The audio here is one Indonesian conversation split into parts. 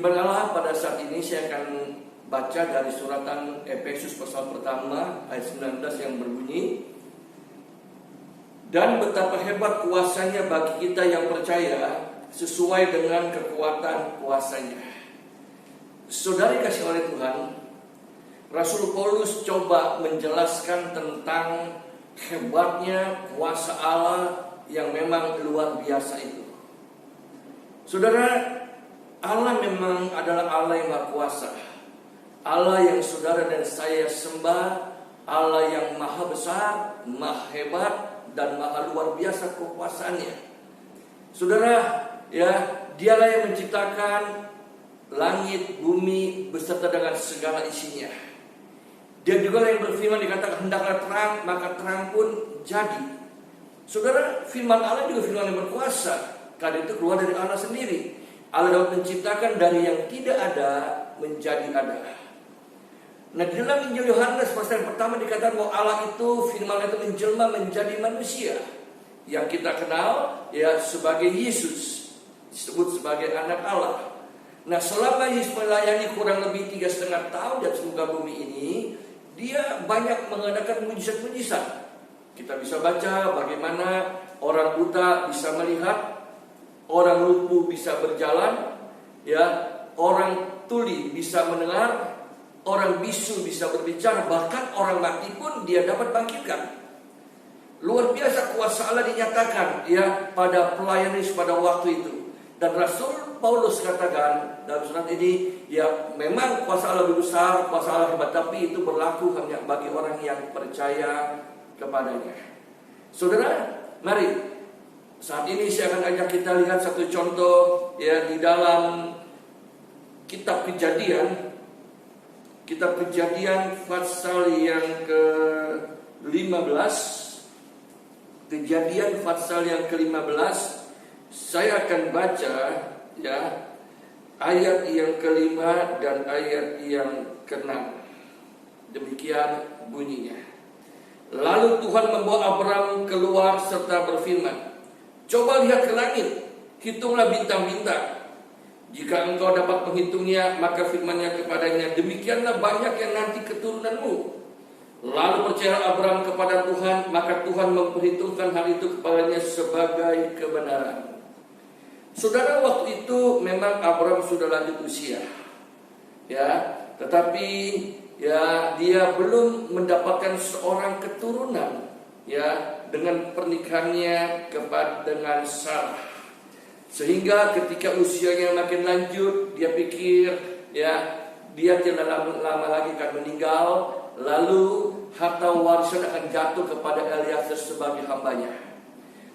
Firman Allah pada saat ini saya akan baca dari suratan Efesus pasal pertama ayat 19 yang berbunyi, dan betapa hebat kuasanya bagi kita yang percaya sesuai dengan kekuatan kuasanya. Saudari kasih oleh Tuhan, Rasul Paulus coba menjelaskan tentang hebatnya kuasa Allah yang memang luar biasa itu. Saudara, Allah memang adalah Allah yang Maha Kuasa, Allah yang saudara dan saya sembah, Allah yang maha besar, maha hebat, dan maha luar biasa kekuasaannya. Saudara, ya, dialah yang menciptakan langit, bumi, beserta dengan segala isinya. Dia juga yang berfirman, dikatakan hendaklah terang, maka terang pun jadi. Saudara, firman Allah juga firman yang berkuasa, karena itu keluar dari Allah sendiri. Allah dapat menciptakan dari yang tidak ada menjadi ada. Nah, di dalam Injil Yohanes pasal yang pertama dikatakan bahwa Allah itu, firman itu menjelma menjadi manusia yang kita kenal ya sebagai Yesus, disebut sebagai anak Allah. Nah, selama Yesus melayani kurang lebih 3,5 tahun di atas muka bumi ini, dia banyak mengadakan mujizat-mujizat. Kita bisa baca bagaimana orang buta bisa melihat, orang lumpuh bisa berjalan, ya, orang tuli bisa mendengar, orang bisu bisa berbicara, bahkan orang mati pun dia dapat bangkitkan. Luar biasa kuasa Allah dinyatakan ya pada pelayan Yesus pada waktu itu. Dan Rasul Paulus katakan dalam surat ini, ya memang kuasa Allah lebih besar, kuasa Allah hebat, tapi itu berlaku hanya bagi orang yang percaya kepadanya. Saudara, mari saat ini saya akan ajak kita lihat satu contoh ya di dalam kitab Kejadian. Kitab Kejadian pasal yang ke-15. Kejadian pasal yang ke-15. Saya akan baca ya ayat yang ke-5 dan ayat yang ke-6. Demikian bunyinya. Lalu Tuhan membawa Abraham keluar serta berfirman, coba lihat ke langit, hitunglah bintang-bintang. Jika engkau dapat menghitungnya, maka firman-Nya kepadanya, demikianlah banyak yang nanti keturunanmu. Lalu percaya Abraham kepada Tuhan, maka Tuhan memperhitungkan hal itu kepadanya sebagai kebenaran. Saudara, waktu itu memang Abraham sudah lanjut usia, ya, tetapi ya dia belum mendapatkan seorang keturunan, ya, dengan pernikahannya dengan Sarah. Sehingga ketika usianya makin lanjut, dia pikir ya dia tidak lama lagi akan meninggal, lalu harta warisan akan jatuh kepada Eliezer sebagai hambanya.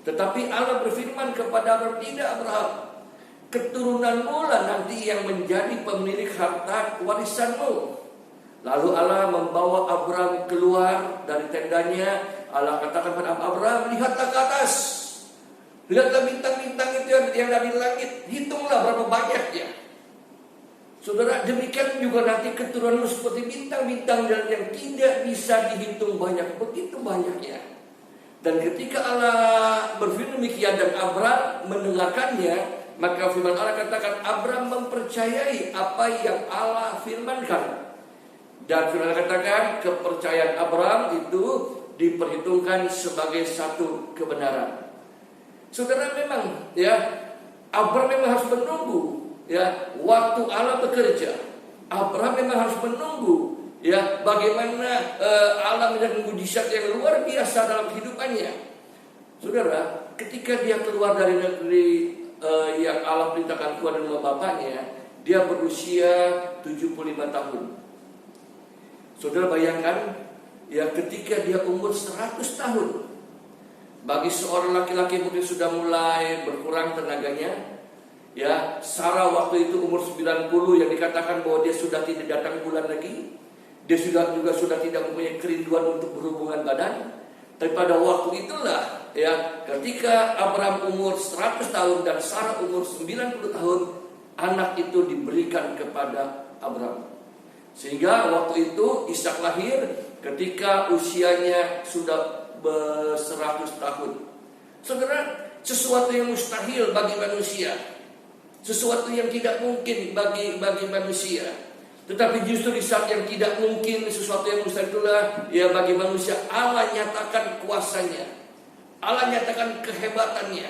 Tetapi Allah berfirman kepada Abraham, tidak Abraham, keturunanmu lah nanti yang menjadi pemilik harta warisanmu. Lalu Allah membawa Abraham keluar dari tendanya. Allah katakan kepada Abraham, lihatlah ke atas, lihatlah bintang-bintang itu yang ada di langit, hitunglah berapa banyaknya. Saudara, demikian juga nanti keturunanmu seperti bintang-bintang yang tidak bisa dihitung banyak, begitu banyaknya. Dan ketika Allah berfirman demikian dan Abraham mendengarkannya, maka firman Allah katakan Abraham mempercayai apa yang Allah firmankan. Dan firman Allah katakan kepercayaan Abraham itu diperhitungkan sebagai satu kebenaran. Saudara, memang ya Abraham memang harus menunggu ya waktu Allah bekerja. Abraham memang harus menunggu ya bagaimana Allah menjadi mujizat yang luar biasa dalam kehidupannya. Saudara, ketika dia keluar dari negeri yang Allah perintahkan Tuhan dan bapaknya, dia berusia 75 tahun. Saudara bayangkan ya ketika dia umur 100 tahun, bagi seorang laki-laki mungkin sudah mulai berkurang tenaganya. Ya, Sarah waktu itu umur 90 yang dikatakan bahwa dia sudah tidak datang bulan lagi. Dia juga sudah tidak mempunyai kerinduan untuk berhubungan badan. Tapi pada waktu itulah ya ketika Abraham umur 100 tahun dan Sarah umur 90 tahun, anak itu diberikan kepada Abraham. Sehingga waktu itu Ishak lahir ketika usianya sudah 100 tahun. Saudara, sesuatu yang mustahil bagi manusia. sesuatu yang tidak mungkin bagi manusia. Tetapi justru di saat yang tidak mungkin, sesuatu yang mustahil itulah ya bagi manusia, Allah nyatakan kuasanya, Allah nyatakan kehebatannya,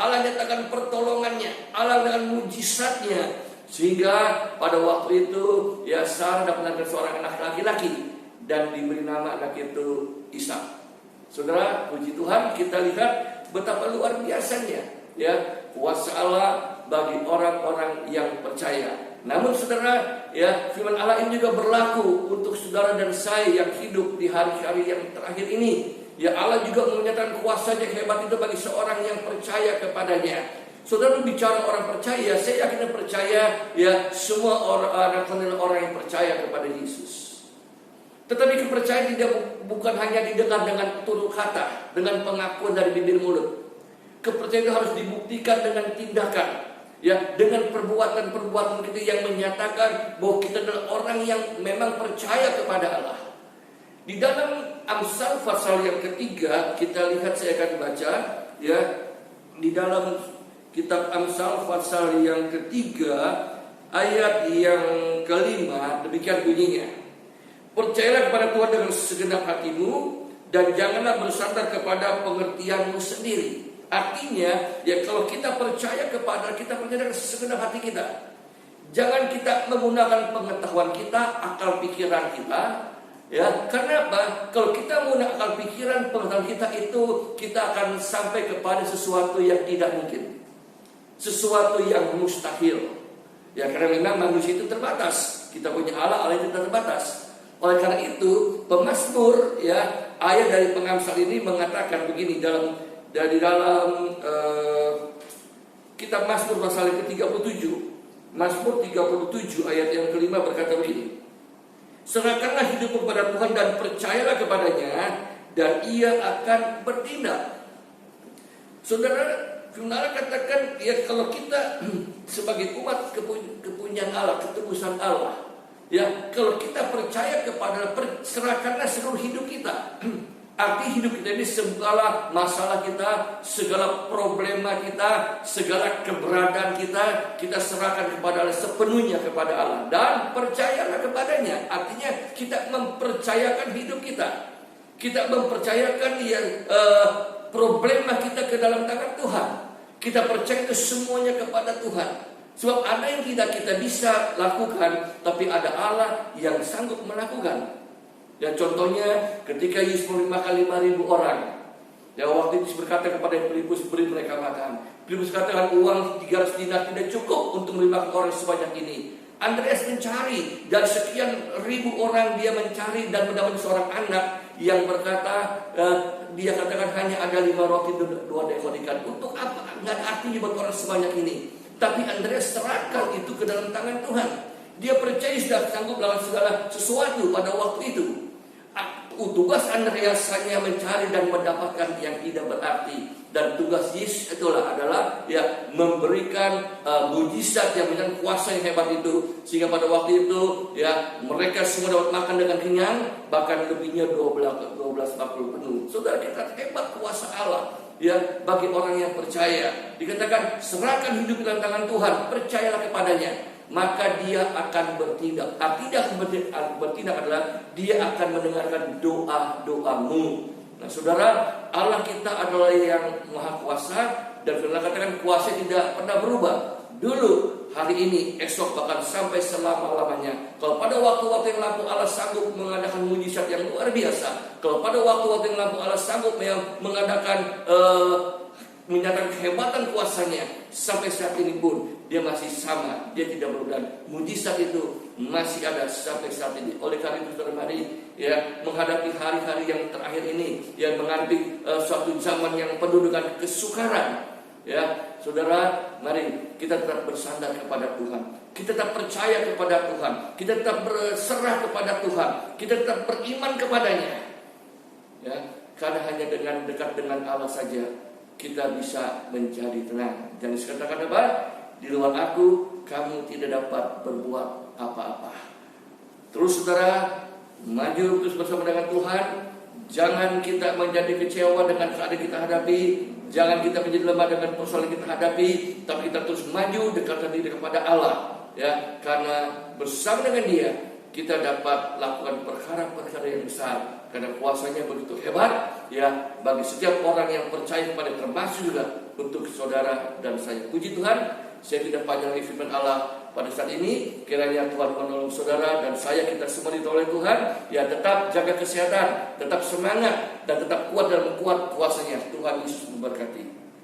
Allah nyatakan pertolongannya, Allah dengan mujizatnya, sehingga pada waktu itu ya Sarah dapat melahirkan seorang anak laki-laki dan diberi nama anak itu Ishak. Saudara, puji Tuhan, kita lihat betapa luar biasanya ya kuasa Allah bagi orang-orang yang percaya. Namun saudara, ya firman Allah ini juga berlaku untuk saudara dan saya yang hidup di hari-hari yang terakhir ini. Ya Allah juga menyatakan kuasanya hebat itu bagi seorang yang percaya kepadanya. Saudara bicara orang percaya, saya yakin percaya ya semua orang yang percaya kepada Yesus. Tetapi kepercayaan bukan hanya didengar dengan tutur kata, dengan pengakuan dari bibir mulut. Kepercayaan itu harus dibuktikan dengan tindakan, ya, dengan perbuatan-perbuatan kita yang menyatakan bahwa kita adalah orang yang memang percaya kepada Allah. Di dalam Amsal pasal yang ketiga, kita lihat, saya akan baca, ya, di dalam kitab Amsal pasal yang ketiga ayat yang kelima, demikian bunyinya. Percayalah kepada Tuhan dengan segenap hatimu dan janganlah bersandar kepada pengertianmu sendiri. Artinya, ya kalau kita percaya dengan segenap hati kita. Jangan kita menggunakan pengetahuan kita, akal pikiran kita. Ya, karena apa? Kalau kita menggunakan akal pikiran, pengetahuan kita itu, kita akan sampai kepada sesuatu yang tidak mungkin, sesuatu yang mustahil. Ya, karena memang manusia itu terbatas. Kita punya Allah itu terbatas. Oleh karena itu, pemazmur, ya, ayat dari pengamsal ini mengatakan begini dalam kitab Mazmur pasal yang ke-37. Mazmur 37 ayat yang kelima berkata begini. Serahkanlah hidupmu kepada Tuhan dan percayalah kepadanya, dan ia akan bertindak. Saudara, Firman katakan, ya kalau kita sebagai umat kepunyaan Allah, ketebusan Allah, ya kalau kita percaya kepada, serahkanlah seluruh hidup kita. Arti hidup kita ini, segala masalah kita, segala problema kita, segala keberadaan kita, kita serahkan kepada Allah, sepenuhnya kepada Allah, dan percayalah kepadanya. Artinya kita mempercayakan hidup kita. Kita mempercayakan problema kita ke dalam tangan Tuhan. Kita percaya itu semuanya kepada Tuhan. Sebab ada yang tidak kita bisa lakukan, tapi ada Allah yang sanggup melakukan. Dan contohnya ketika Yesus memakan 5.000 orang, ya waktu itu berkata kepada Filipus, beri mereka makan. Filipus katakan uang 300 dinar tidak cukup untuk memakan orang sebanyak ini. Andreas mencari, dan sekian ribu orang dia mencari dan mendapatkan seorang anak yang berkata, dia katakan hanya ada 5 roti dan 2 ekor ikan. Untuk apa? Nggak ada artinya buat orang sebanyak ini. Tapi Andreas serahkan itu ke dalam tangan Tuhan. Dia percaya sudah sanggup melakukan segala sesuatu pada waktu itu. Tugas Andreas hanya mencari dan mendapatkan yang tidak berarti. Dan tugas Yesus itulah adalah ya memberikan mujizat yang dengan kuasa yang hebat itu, sehingga pada waktu itu ya mereka semua dapat makan dengan kenyang, bahkan lebihnya 12 bakul penuh. Saudara, kita hebat kuasa Allah ya bagi orang yang percaya. Dikatakan serahkan hidup dalam tangan Tuhan, percayalah kepadanya, maka dia akan bertindak. Artinya bertindak adalah dia akan mendengarkan doa-doamu. Nah saudara, Allah kita adalah yang maha kuasa, dan firman katakan kuasa tidak pernah berubah. Dulu, hari ini, esok, bahkan sampai selama-lamanya. Kalau pada waktu-waktu yang lampau Allah sanggup mengadakan mujizat yang luar biasa. Kalau pada waktu-waktu yang lampau Allah sanggup mengadakan menyatakan kehebatan kuasanya, sampai saat ini pun dia masih sama, dia tidak berubah. Mujizat itu masih ada sampai saat ini. Oleh karena itu saudara, mari ya menghadapi hari-hari yang terakhir ini, yang menghadapi suatu zaman yang penuh dengan kesukaran. Ya, saudara, mari kita tetap bersandar kepada Tuhan. Kita tetap percaya kepada Tuhan. Kita tetap berserah kepada Tuhan. Kita tetap beriman kepadanya. Ya, karena hanya dengan dekat dengan Allah saja kita bisa menjadi tenang. Jangan dikatakan apa? Di luar aku, kamu tidak dapat berbuat apa-apa. Terus saudara, maju terus bersama dengan Tuhan. Jangan kita menjadi kecewa dengan keadaan kita hadapi. Jangan kita menjadi lemah dengan persoalan kita hadapi, tapi kita terus maju dekatkan diri kepada Allah, ya, karena bersama dengan Dia kita dapat lakukan perkara-perkara yang besar, karena kuasanya begitu hebat, ya, bagi setiap orang yang percaya kepada, termasuk juga untuk saudara dan saya. Puji Tuhan, saya tidak panjang lagi firman Allah pada saat ini. Kiranya Tuhan menolong saudara dan saya, kita semua ditolong oleh Tuhan, ya, tetap jaga kesehatan, tetap semangat, dan tetap kuat dalam kuat kuasanya. Tuhan Yesus memberkati.